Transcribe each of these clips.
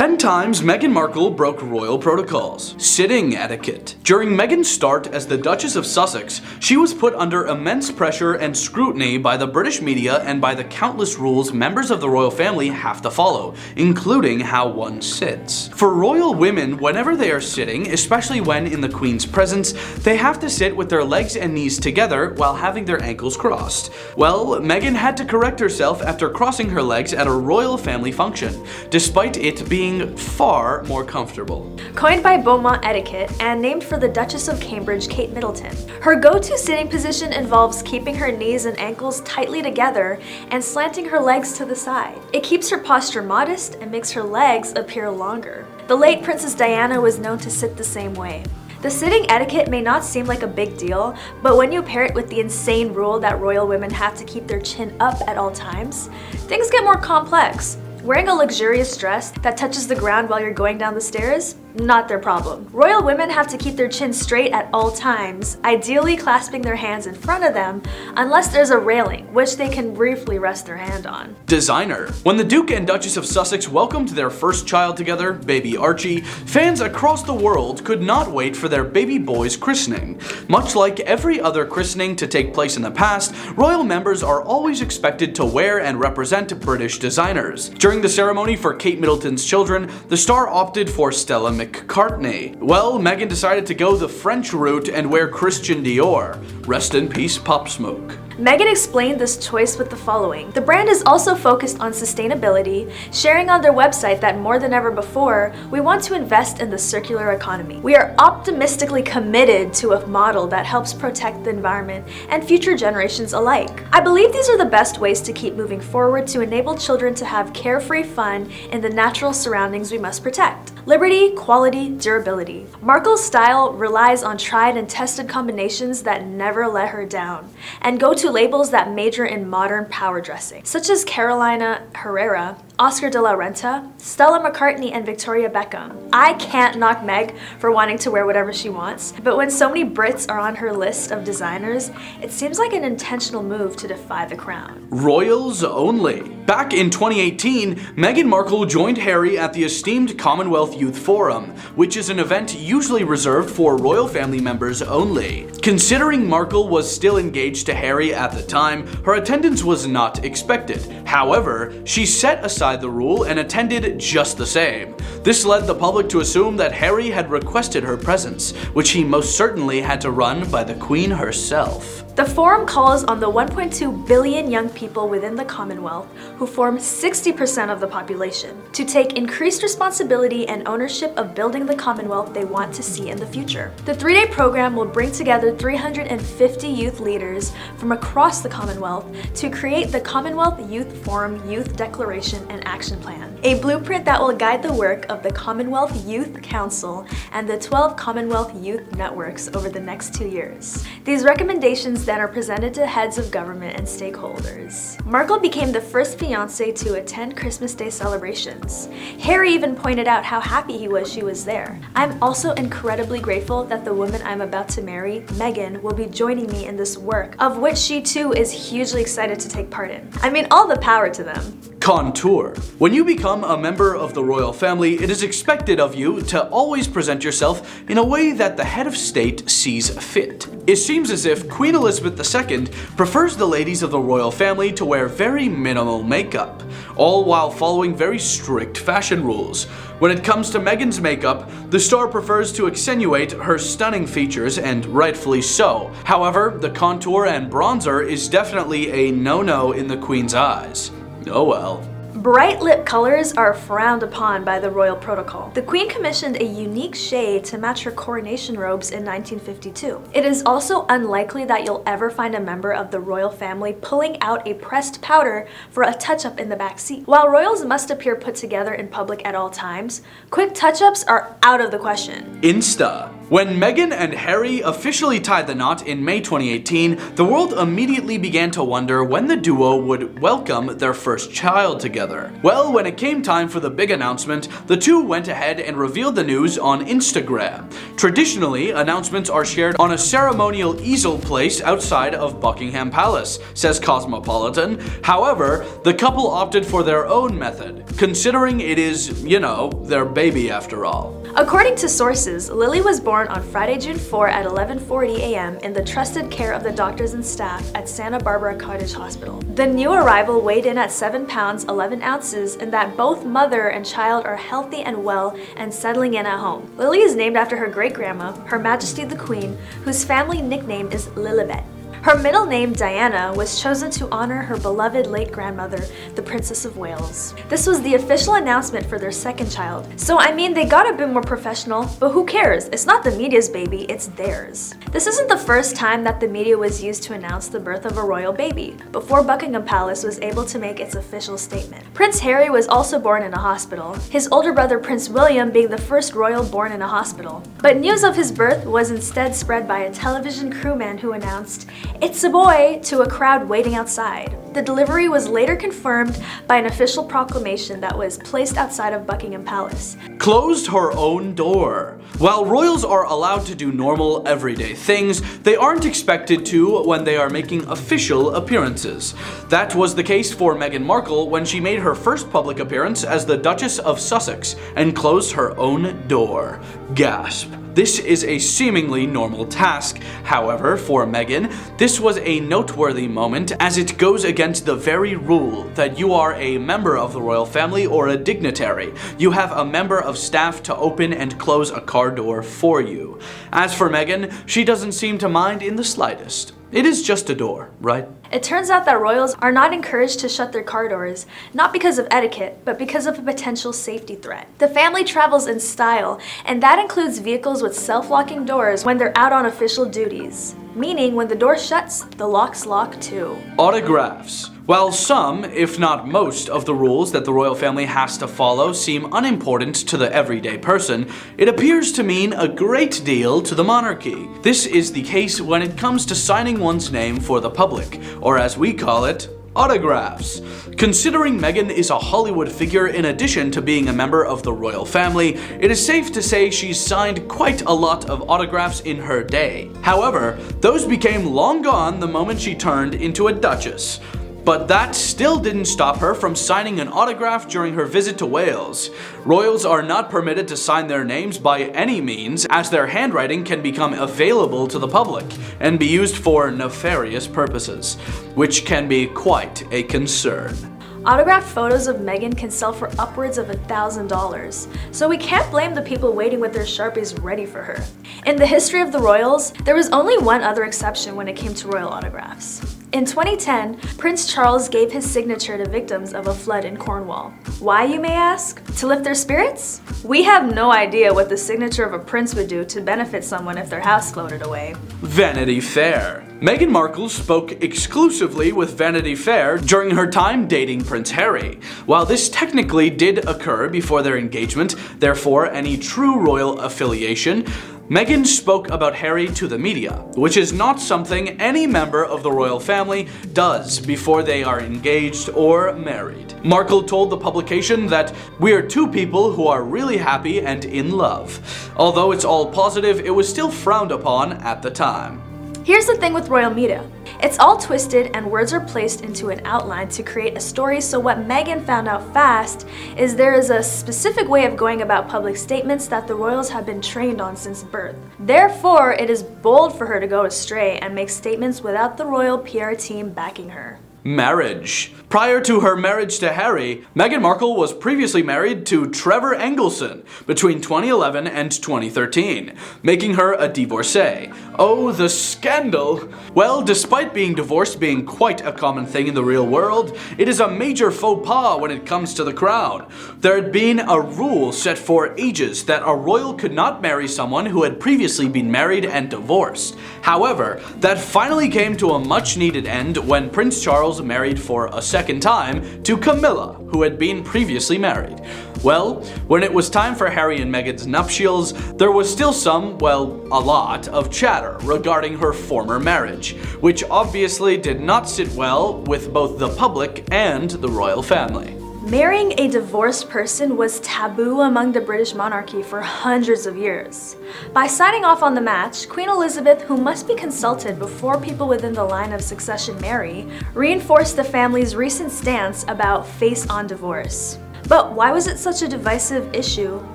10 times Meghan Markle broke royal protocols. Sitting etiquette. During Meghan's start as the Duchess of Sussex, she was put under immense pressure and scrutiny by the British media and by the countless rules members of the royal family have to follow, including how one sits. For royal women, whenever they are sitting, especially when in the Queen's presence, they have to sit with their legs and knees together while having their ankles crossed. Well, Meghan had to correct herself after crossing her legs at a royal family function, despite it being far more comfortable. Coined by Beaumont etiquette and named for the Duchess of Cambridge, Kate Middleton, her go-to sitting position involves keeping her knees and ankles tightly together and slanting her legs to the side. It keeps her posture modest and makes her legs appear longer. The late Princess Diana was known to sit the same way. The sitting etiquette may not seem like a big deal, but when you pair it with the insane rule that royal women have to keep their chin up at all times, things get more complex. Wearing a luxurious dress that touches the ground while you're going down the stairs? Not their problem. Royal women have to keep their chin straight at all times, ideally clasping their hands in front of them, unless there's a railing, which they can briefly rest their hand on. Designer. When the Duke and Duchess of Sussex welcomed their first child together, baby Archie, fans across the world could not wait for their baby boy's christening. Much like every other christening to take place in the past, royal members are always expected to wear and represent British designers. During the ceremony for Kate Middleton's children, the star opted for Stella McCartney. Well, Meghan decided to go the French route and wear Christian Dior. Rest in peace, Pop Smoke. Meghan explained this choice with the following. The brand is also focused on sustainability, sharing on their website that more than ever before, we want to invest in the circular economy. We are optimistically committed to a model that helps protect the environment and future generations alike. I believe these are the best ways to keep moving forward to enable children to have carefree fun in the natural surroundings we must protect. Liberty, quality, durability. Markle's style relies on tried and tested combinations that never let her down, and go to labels that major in modern power dressing, such as Carolina Herrera, Oscar de la Renta, Stella McCartney, and Victoria Beckham. I can't knock Meg for wanting to wear whatever she wants, but when so many Brits are on her list of designers, it seems like an intentional move to defy the crown. Royals only. Back in 2018, Meghan Markle joined Harry at the esteemed Commonwealth Youth Forum, which is an event usually reserved for royal family members only. Considering Markle was still engaged to Harry at the time, her attendance was not expected. However, she set aside the rule and attended just the same. This led the public to assume that Harry had requested her presence, which he most certainly had to run by the Queen herself. The forum calls on the 1.2 billion young people within the Commonwealth, who form 60% of the population, to take increased responsibility and ownership of building the Commonwealth they want to see in the future. The 3-day program will bring together 350 youth leaders from across the Commonwealth to create the Commonwealth Youth Forum Youth Declaration and Action Plan, a blueprint that will guide the work of the Commonwealth Youth Council and the 12 Commonwealth Youth Networks over the next 2 years. These recommendations then are presented to heads of government and stakeholders. Markle became the first fiancé to attend Christmas Day celebrations. Harry even pointed out how happy he was she was there. I'm also incredibly grateful that the woman I'm about to marry, Meghan, will be joining me in this work, of which she too is hugely excited to take part in. I mean, all the power to them. Contour. When you become a member of the royal family, it is expected of you to always present yourself in a way that the head of state sees fit. It seems as if Queen Elizabeth II prefers the ladies of the royal family to wear very minimal makeup, all while following very strict fashion rules. When it comes to Meghan's makeup, the star prefers to accentuate her stunning features, and rightfully so. However, the contour and bronzer is definitely a no-no in the Queen's eyes. Oh well. Bright lip colors are frowned upon by the royal protocol. The Queen commissioned a unique shade to match her coronation robes in 1952. It is also unlikely that you'll ever find a member of the royal family pulling out a pressed powder for a touch-up in the back seat. While royals must appear put together in public at all times, quick touch-ups are out of the question. Insta. When Meghan and Harry officially tied the knot in May 2018, the world immediately began to wonder when the duo would welcome their first child together. Well, when it came time for the big announcement, the two went ahead and revealed the news on Instagram. Traditionally, announcements are shared on a ceremonial easel placed outside of Buckingham Palace, says Cosmopolitan. However, the couple opted for their own method, considering it is, their baby after all. According to sources, Lily was born on Friday, June 4 at 11:40 a.m. in the trusted care of the doctors and staff at Santa Barbara Cottage Hospital. The new arrival weighed in at 7 pounds 11 ounces and that both mother and child are healthy and well and settling in at home. Lily is named after her great-grandma, Her Majesty the Queen, whose family nickname is Lilibet. Her middle name, Diana, was chosen to honor her beloved late grandmother, the Princess of Wales. This was the official announcement for their second child. So they got a bit more professional, but who cares? It's not the media's baby, it's theirs. This isn't the first time that the media was used to announce the birth of a royal baby, before Buckingham Palace was able to make its official statement. Prince Harry was also born in a hospital, his older brother Prince William being the first royal born in a hospital. But news of his birth was instead spread by a television crewman who announced, "It's a boy," to a crowd waiting outside. The delivery was later confirmed by an official proclamation that was placed outside of Buckingham Palace. Closed her own door. While royals are allowed to do normal, everyday things, they aren't expected to when they are making official appearances. That was the case for Meghan Markle when she made her first public appearance as the Duchess of Sussex and closed her own door. Gasp. This is a seemingly normal task. However, for Meghan, this was a noteworthy moment as it goes against the very rule that you are a member of the royal family or a dignitary. You have a member of staff to open and close a car door for you. As for Meghan, she doesn't seem to mind in the slightest. It is just a door, right? It turns out that royals are not encouraged to shut their car doors, not because of etiquette, but because of a potential safety threat. The family travels in style, and that includes vehicles with self-locking doors when they're out on official duties. Meaning, when the door shuts, the locks lock too. Autographs. While some, if not most, of the rules that the royal family has to follow seem unimportant to the everyday person, it appears to mean a great deal to the monarchy. This is the case when it comes to signing one's name for the public, or as we call it, autographs. Considering Meghan is a Hollywood figure in addition to being a member of the royal family, it is safe to say she's signed quite a lot of autographs in her day. However, those became long gone the moment she turned into a duchess. But that still didn't stop her from signing an autograph during her visit to Wales. Royals are not permitted to sign their names by any means, as their handwriting can become available to the public and be used for nefarious purposes, which can be quite a concern. Autographed photos of Meghan can sell for upwards of $1,000, so we can't blame the people waiting with their Sharpies ready for her. In the history of the royals, there was only one other exception when it came to royal autographs. In 2010, Prince Charles gave his signature to victims of a flood in Cornwall. Why, you may ask? To lift their spirits? We have no idea what the signature of a prince would do to benefit someone if their house floated away. Vanity Fair. Meghan Markle spoke exclusively with Vanity Fair during her time dating Prince Harry. While this technically did occur before their engagement, therefore any true royal affiliation, Meghan spoke about Harry to the media, which is not something any member of the royal family does before they are engaged or married. Markle told the publication that "We are two people who are really happy and in love." Although it's all positive, it was still frowned upon at the time. Here's the thing with royal media. It's all twisted and words are placed into an outline to create a story, so what Meghan found out fast is there is a specific way of going about public statements that the royals have been trained on since birth. Therefore, it is bold for her to go astray and make statements without the royal PR team backing her. Marriage. Prior to her marriage to Harry, Meghan Markle was previously married to Trevor Engelson between 2011 and 2013, making her a divorcee. Oh, the scandal! Well, despite being divorced being quite a common thing in the real world, it is a major faux pas when it comes to the crown. There had been a rule set for ages that a royal could not marry someone who had previously been married and divorced. However, that finally came to a much-needed end when Prince Charles Charles married for a second time to Camilla, who had been previously married. Well, when it was time for Harry and Meghan's nuptials, there was still some, well, a lot of chatter regarding her former marriage, which obviously did not sit well with both the public and the royal family. Marrying a divorced person was taboo among the British monarchy for hundreds of years. By signing off on the match, Queen Elizabeth, who must be consulted before people within the line of succession marry, reinforced the family's recent stance about face-on divorce. But why was it such a divisive issue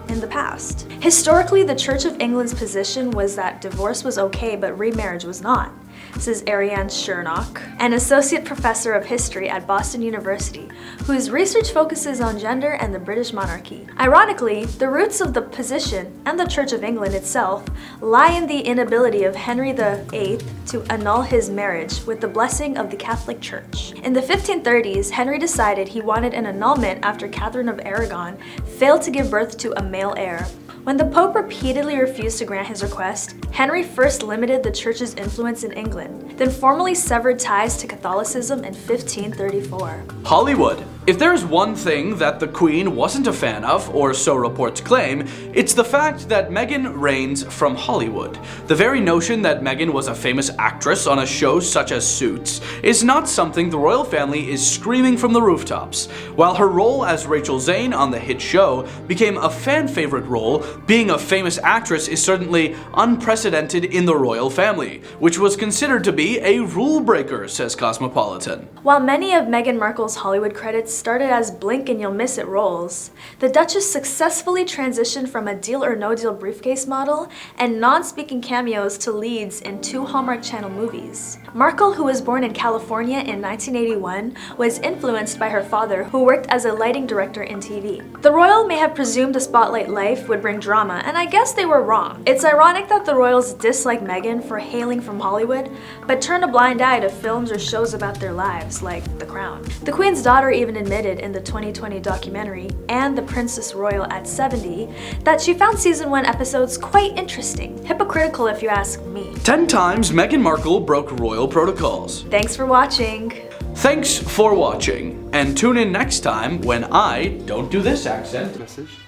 in the past? Historically, the Church of England's position was that divorce was okay, but remarriage was not, says Ariane Shernock, an associate professor of history at Boston University, whose research focuses on gender and the British monarchy. Ironically, the roots of the position and the Church of England itself lie in the inability of Henry VIII to annul his marriage with the blessing of the Catholic Church. In the 1530s, Henry decided he wanted an annulment after Catherine of Aragon failed to give birth to a male heir. When the Pope repeatedly refused to grant his request, Henry first limited the Church's influence in England, then formally severed ties to Catholicism in 1534. Hollywood. If there's one thing that the Queen wasn't a fan of, or so reports claim, it's the fact that Meghan reigns from Hollywood. The very notion that Meghan was a famous actress on a show such as Suits is not something the royal family is screaming from the rooftops. While her role as Rachel Zane on the hit show became a fan favorite role, being a famous actress is certainly unprecedented in the royal family, which was considered to be a rule breaker, says Cosmopolitan. While many of Meghan Markle's Hollywood credits started as blink and you'll miss it roles, the Duchess successfully transitioned from a Deal or No Deal briefcase model and non-speaking cameos to leads in 2 Hallmark Channel movies. Markle, who was born in California in 1981, was influenced by her father, who worked as a lighting director in TV. The royal may have presumed a spotlight life would bring drama, and I guess they were wrong. It's ironic that the royals dislike Meghan for hailing from Hollywood, but turn a blind eye to films or shows about their lives, like The Crown. The Queen's daughter even admitted in the 2020 documentary, And the Princess Royal at 70, that she found season 1 episodes quite interesting. Hypocritical if you ask me. 10 times Meghan Markle broke royal protocols. Thanks for watching. Thanks for watching, and tune in next time when I don't do this accent. Message?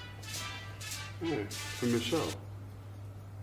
Yeah, from Michelle.